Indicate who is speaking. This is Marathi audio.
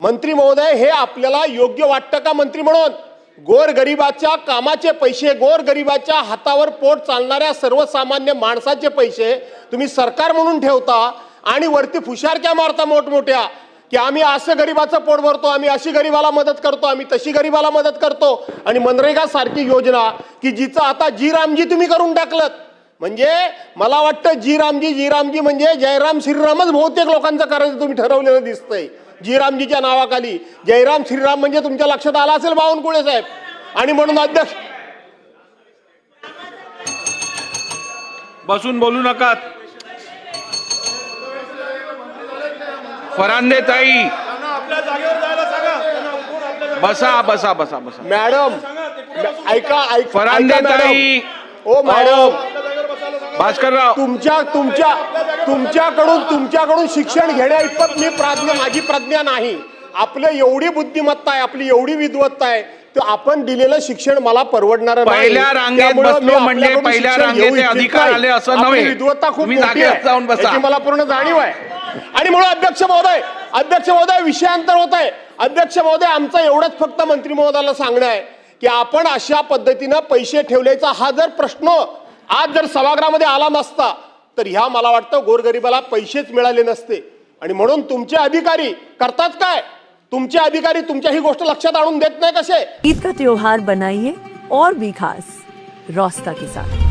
Speaker 1: मंत्री महोदय, हे आपल्याला योग्य वाटतं का मंत्री म्हणून? गोरगरिबाच्या कामाचे पैसे, गोरगरिबाच्या हातावर पोट चालणाऱ्या सर्वसामान्य माणसाचे पैसे तुम्ही सरकार म्हणून ठेवता आणि वरती फुशारक्या मारता मोठमोठ्या की आम्ही असं गरीबाचं पोट भरतो, आम्ही अशी गरीबाला मदत करतो, आम्ही तशी गरीबाला मदत करतो। आणि मनरेगा सारखी योजना की जिचं आता जी रामजी तुम्ही करून टाकलत, म्हणजे मला वाटतं जी रामजी म्हणजे जयराम श्रीरामच बहुतेक लोकांचं करायचं तुम्ही ठरवलेलं दिसतंय। जी रामजीच्या नावाखाली जयराम श्रीराम म्हणजे तुमच्या लक्षात आला असेल बावनकुळे साहेब। आणि म्हणून अध्यक्ष,
Speaker 2: बसून बोलू नका। फरांदे ताई, बसा बसा बसा बसा।
Speaker 1: मॅडम ऐका
Speaker 2: फरांदे ताई,
Speaker 1: ओ मॅडम,
Speaker 2: भास्करराव,
Speaker 1: तुमच्याकडून शिक्षण घेण्या इतपत माझी प्रज्ञा नाही। आपलं एवढी बुद्धिमत्ता आहे, आपली एवढी विद्वत्ता आहे, तर आपण दिलेलं शिक्षण मला परवडणार नाही।
Speaker 2: पहिल्या रांगेत बसलो म्हणजे पहिल्या रांगेचे अधिकार आले असं नव्हे।
Speaker 1: विद्वत्ता खूप
Speaker 2: तुम्ही
Speaker 1: मोठी
Speaker 2: जागेवर जाऊन बसा,
Speaker 1: याची मला पूर्ण जाणीव आहे। आणि म्हणून अध्यक्ष महोदय विषयांतर होत आहे। अध्यक्ष महोदय, आमचं एवढंच फक्त मंत्री महोदयाला सांगणं आहे की आपण अशा पद्धतीनं पैसे ठेवल्याचा हा जर प्रश्न आज जर सभागृहामध्ये आला नसता तर ह्या मला वाटतं गोरगरिबाला पैसेच मिळाले नसते। आणि म्हणून तुमचे अधिकारी करतात काय? तुमचे अधिकारी तुमच्या ही गोष्ट लक्षात आणून देत नाही कसे?
Speaker 3: ईद का त्योहार बनाइए और भी खास रोस्ता के साथ।